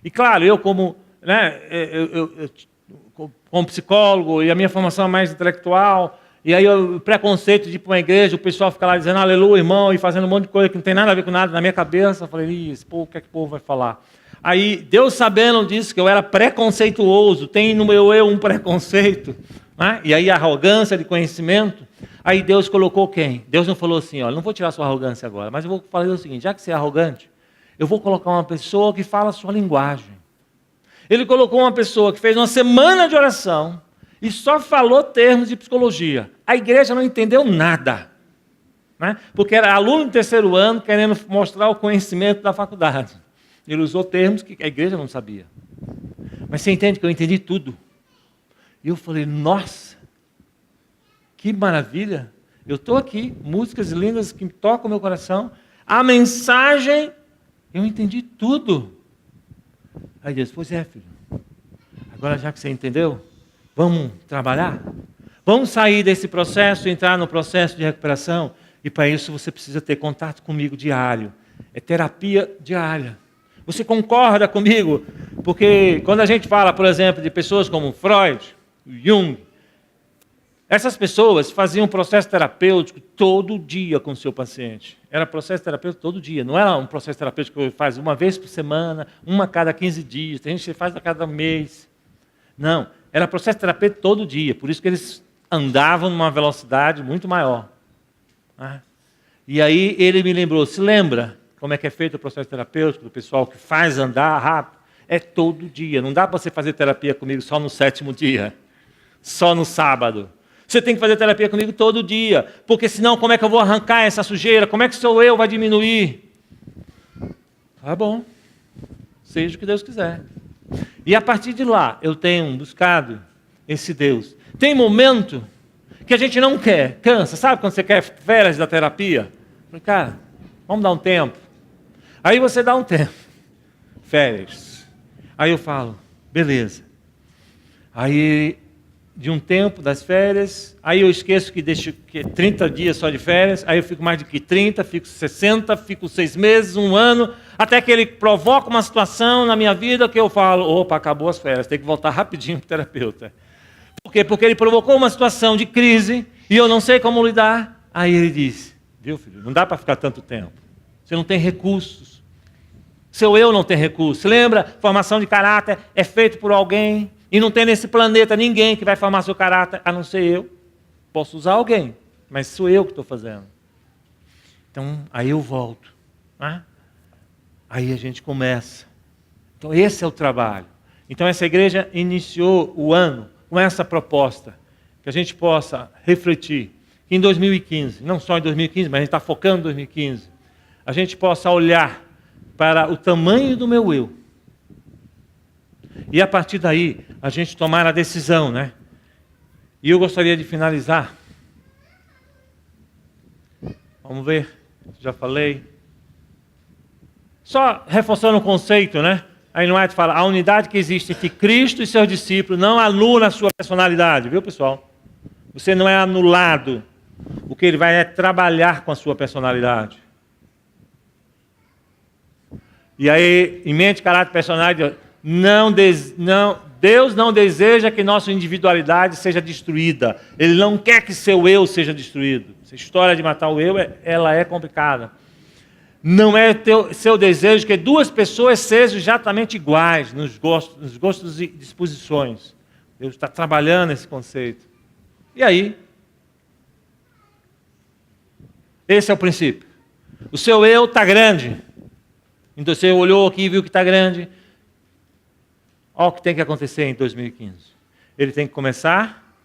E claro, eu como, né, como psicólogo, e a minha formação é mais intelectual, e aí o preconceito de ir para uma igreja, o pessoal fica lá dizendo aleluia, irmão, e fazendo um monte de coisa que não tem nada a ver com nada na minha cabeça. Eu falei, o que é que o povo vai falar? Aí, Deus sabendo disso, que eu era preconceituoso, tem no meu eu um preconceito, né? E aí a arrogância de conhecimento, aí Deus colocou quem? Deus não falou assim, olha, não vou tirar sua arrogância agora, mas eu vou fazer o seguinte, já que você é arrogante, eu vou colocar uma pessoa que fala a sua linguagem. Ele colocou uma pessoa que fez uma semana de oração e só falou termos de psicologia. A igreja não entendeu nada, né? Porque era aluno do 3º ano querendo mostrar o conhecimento da faculdade. Ele usou termos que a igreja não sabia. Mas você entende que eu entendi tudo. E eu falei, nossa, que maravilha. Eu estou aqui, músicas lindas que tocam o meu coração. A mensagem, eu entendi tudo. Aí Deus, pois é, filho. Agora já que você entendeu, vamos trabalhar? Vamos sair desse processo, entrar no processo de recuperação? E para isso você precisa ter contato comigo diário. É terapia diária. Você concorda comigo? Porque quando a gente fala, por exemplo, de pessoas como Freud, Jung, essas pessoas faziam um processo terapêutico todo dia com o seu paciente. Era processo terapêutico todo dia. Não era um processo terapêutico que faz uma vez por semana, uma a cada 15 dias, tem gente que faz a cada mês. Não, era processo terapêutico todo dia. Por isso que eles andavam numa velocidade muito maior. E aí ele me lembrou, se lembra como é que é feito o processo terapêutico do pessoal que faz andar rápido? É todo dia. Não dá para você fazer terapia comigo só no 7º dia, só no sábado. Você tem que fazer terapia comigo todo dia, porque senão como é que eu vou arrancar essa sujeira? Como é que sou eu vai diminuir? Tá bom, seja o que Deus quiser. E a partir de lá, eu tenho buscado esse Deus. Tem momento que a gente não quer, cansa. Sabe quando você quer férias da terapia? Falei, cara, vamos dar um tempo. Aí você dá um tempo. Férias. Aí eu falo, beleza. Aí, de um tempo das férias, aí eu esqueço que deixo 30 dias só de férias, aí eu fico mais de que 30, fico 60, fico 6 meses, 1 ano, até que ele provoca uma situação na minha vida que eu falo, opa, acabou as férias, tem que voltar rapidinho para o terapeuta. Por quê? Porque ele provocou uma situação de crise e eu não sei como lidar. Aí ele diz, viu filho, não dá para ficar tanto tempo. Você não tem recursos. Seu eu não tem recursos. Lembra? Formação de caráter é feito por alguém. E não tem nesse planeta ninguém que vai formar seu caráter, a não ser eu. Posso usar alguém, mas sou eu que estou fazendo. Então, aí eu volto. Né? Aí a gente começa. Então, esse é o trabalho. Então, essa igreja iniciou o ano com essa proposta. Que a gente possa refletir. Que em 2015, não só em 2015, mas a gente está focando em 2015. A gente possa olhar para o tamanho do meu eu. E a partir daí, a gente tomar a decisão, né? E eu gostaria de finalizar. Vamos ver, já falei. Só reforçando o conceito, né? Aí no White fala, a unidade que existe entre Cristo e seus discípulos não anula a sua personalidade, viu pessoal? Você não é anulado. O que ele vai é trabalhar com a sua personalidade. E aí, em mente, caráter, personalidade, não Deus não deseja que nossa individualidade seja destruída. Ele não quer que seu eu seja destruído. Essa história de matar o eu, ela é complicada. Não é seu desejo que duas pessoas sejam exatamente iguais nos gostos e disposições. Deus está trabalhando esse conceito. E aí? Esse é o princípio. O seu eu está grande. Então você olhou aqui e viu que está grande. Olha o que tem que acontecer em 2015. Ele tem que começar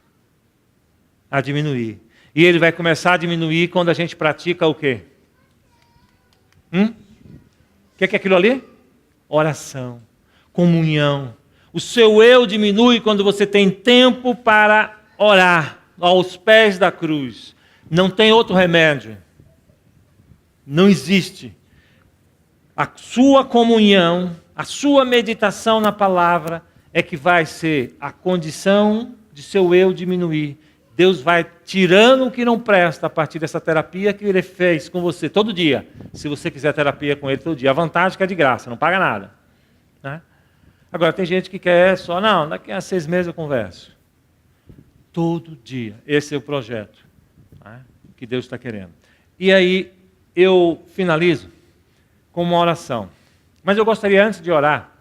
a diminuir. E ele vai começar a diminuir quando a gente pratica o quê? O que é aquilo ali? Oração, comunhão. O seu eu diminui quando você tem tempo para orar aos pés da cruz. Não tem outro remédio. Não existe. A sua comunhão, a sua meditação na palavra é que vai ser a condição de seu eu diminuir. Deus vai tirando o que não presta a partir dessa terapia que Ele fez com você todo dia. Se você quiser terapia com Ele todo dia. A vantagem é que é de graça, não paga nada. Né? Agora, tem gente que quer só, não, daqui a 6 meses eu converso. Todo dia. Esse é o projeto, né, que Deus está querendo. E aí, eu finalizo com uma oração. Mas eu gostaria, antes de orar,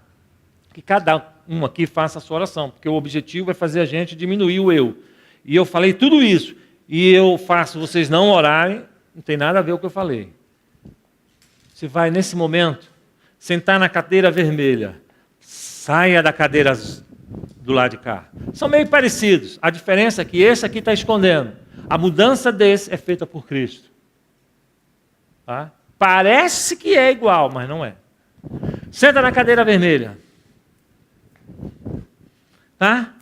que cada um aqui faça a sua oração, porque o objetivo é fazer a gente diminuir o eu. E eu falei tudo isso, e eu faço vocês não orarem, não tem nada a ver com o que eu falei. Você vai, nesse momento, sentar na cadeira vermelha, saia da cadeira do lado de cá. São meio parecidos, a diferença é que esse aqui está escondendo. A mudança desse é feita por Cristo. Tá? Parece que é igual, mas não é. Senta na cadeira vermelha. Tá?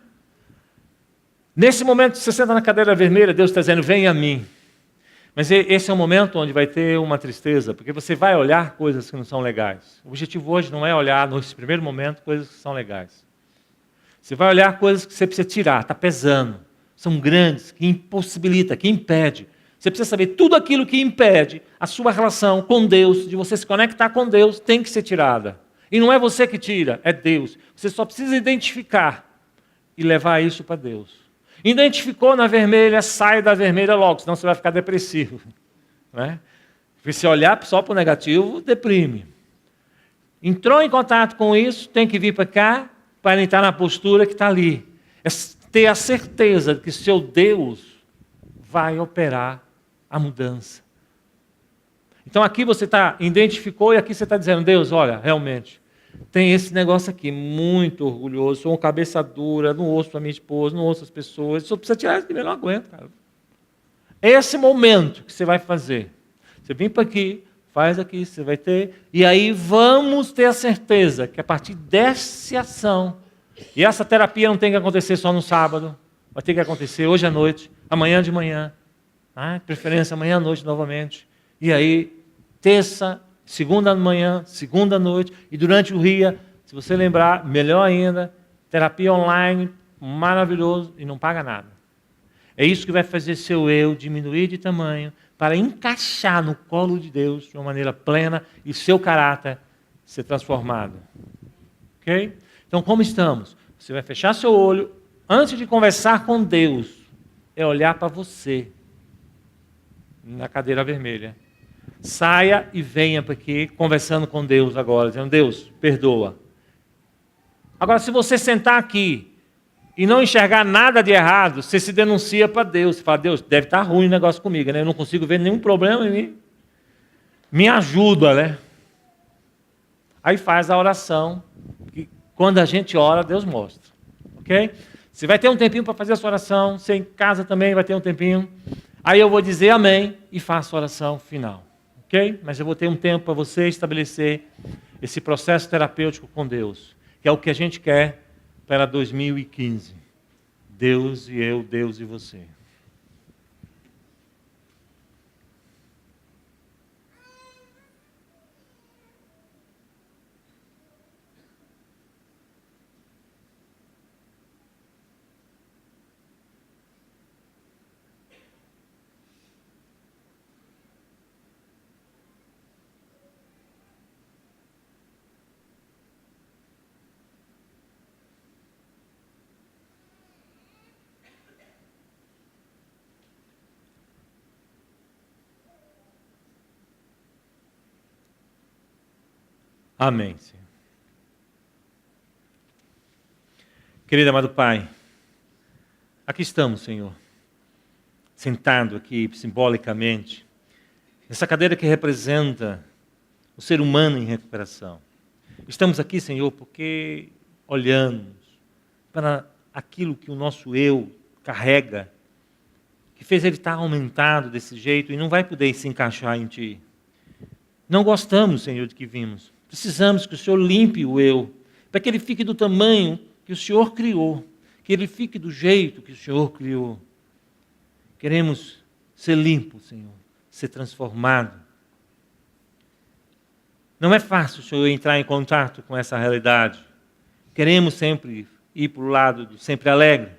Nesse momento que você senta na cadeira vermelha, Deus está dizendo, vem a mim. Mas esse é um momento onde vai ter uma tristeza, porque você vai olhar coisas que não são legais. O objetivo hoje não é olhar, nesse primeiro momento, coisas que são legais. Você vai olhar coisas que você precisa tirar, está pesando. São grandes, que impossibilita, que impede. Você precisa saber tudo aquilo que impede a sua relação com Deus, de você se conectar com Deus, tem que ser tirada. E não é você que tira, é Deus. Você só precisa identificar e levar isso para Deus. Identificou na vermelha, sai da vermelha logo, senão você vai ficar depressivo. Né? Porque se olhar só para o negativo, deprime. Entrou em contato com isso, tem que vir para cá, para entrar na postura que está ali. É ter a certeza de que seu Deus vai operar a mudança. Então aqui você identificou e aqui você está dizendo, Deus, olha, realmente, tem esse negócio aqui, muito orgulhoso, sou uma cabeça dura, não ouço a minha esposa, não ouço as pessoas, só precisa tirar isso de mim, eu não aguento, cara. Esse momento que você vai fazer, você vem para aqui, faz aqui, você vai ter, e aí vamos ter a certeza que a partir dessa ação, e essa terapia não tem que acontecer só no sábado, vai ter que acontecer hoje à noite, amanhã de manhã, de preferência amanhã à noite novamente, e aí, terça, segunda de manhã, segunda à noite, e durante o dia, se você lembrar, melhor ainda, terapia online, maravilhoso, e não paga nada. É isso que vai fazer seu eu diminuir de tamanho, para encaixar no colo de Deus de uma maneira plena, e seu caráter ser transformado. Ok? Então, como estamos? Você vai fechar seu olho, antes de conversar com Deus, é olhar para você, na cadeira vermelha. Saia e venha para aqui, conversando com Deus agora, dizendo, Deus, perdoa. Agora, se você sentar aqui e não enxergar nada de errado, você se denuncia para Deus. Você fala, Deus, deve estar ruim o negócio comigo, né? Eu não consigo ver nenhum problema em mim. Me ajuda, né? Aí faz a oração. Que quando a gente ora, Deus mostra. Ok? Você vai ter um tempinho para fazer a sua oração. Você em casa também vai ter um tempinho. Aí eu vou dizer amém e faço a oração final. Ok? Mas eu vou ter um tempo para você estabelecer esse processo terapêutico com Deus, que é o que a gente quer para 2015. Deus e eu, Deus e você. Amém, Senhor. Querido amado Pai, aqui estamos, Senhor, sentado aqui simbolicamente, nessa cadeira que representa o ser humano em recuperação. Estamos aqui, Senhor, porque olhamos para aquilo que o nosso eu carrega, que fez ele estar aumentado desse jeito e não vai poder se encaixar em Ti. Não gostamos, Senhor, de que vimos. Precisamos que o Senhor limpe o eu, para que ele fique do tamanho que o Senhor criou, que ele fique do jeito que o Senhor criou. Queremos ser limpos, Senhor, ser transformado. Não é fácil, Senhor, entrar em contato com essa realidade. Queremos sempre ir para o lado do sempre alegre,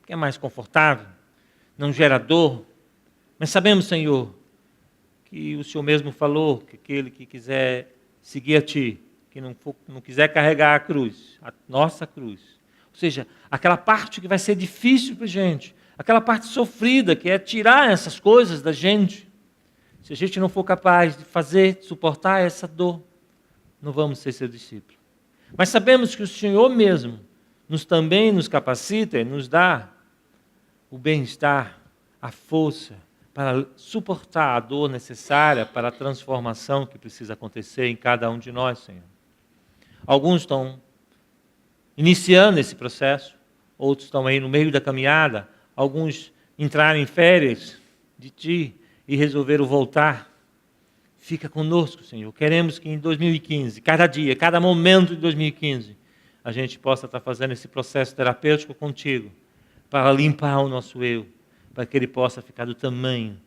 que é mais confortável, não gera dor. Mas sabemos, Senhor, que o Senhor mesmo falou que aquele que quiser seguir a Ti, que não quiser carregar a cruz, a nossa cruz, ou seja, aquela parte que vai ser difícil para a gente, aquela parte sofrida, que é tirar essas coisas da gente, se a gente não for capaz de fazer, suportar essa dor, não vamos ser seu discípulo. Mas sabemos que o Senhor mesmo também nos capacita e nos dá o bem-estar, a força para suportar a dor necessária para a transformação que precisa acontecer em cada um de nós, Senhor. Alguns estão iniciando esse processo, outros estão aí no meio da caminhada, alguns entraram em férias de Ti e resolveram voltar. Fica conosco, Senhor. Queremos que em 2015, cada dia, cada momento de 2015, a gente possa estar fazendo esse processo terapêutico contigo, para limpar o nosso eu, para que ele possa ficar do tamanho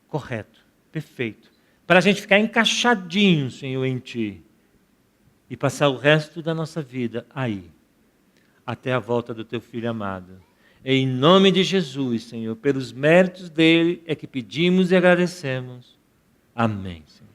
correto, perfeito, para a gente ficar encaixadinho, Senhor, em Ti, e passar o resto da nossa vida aí, até a volta do Teu Filho amado. Em nome de Jesus, Senhor, pelos méritos dele é que pedimos e agradecemos. Amém, Senhor.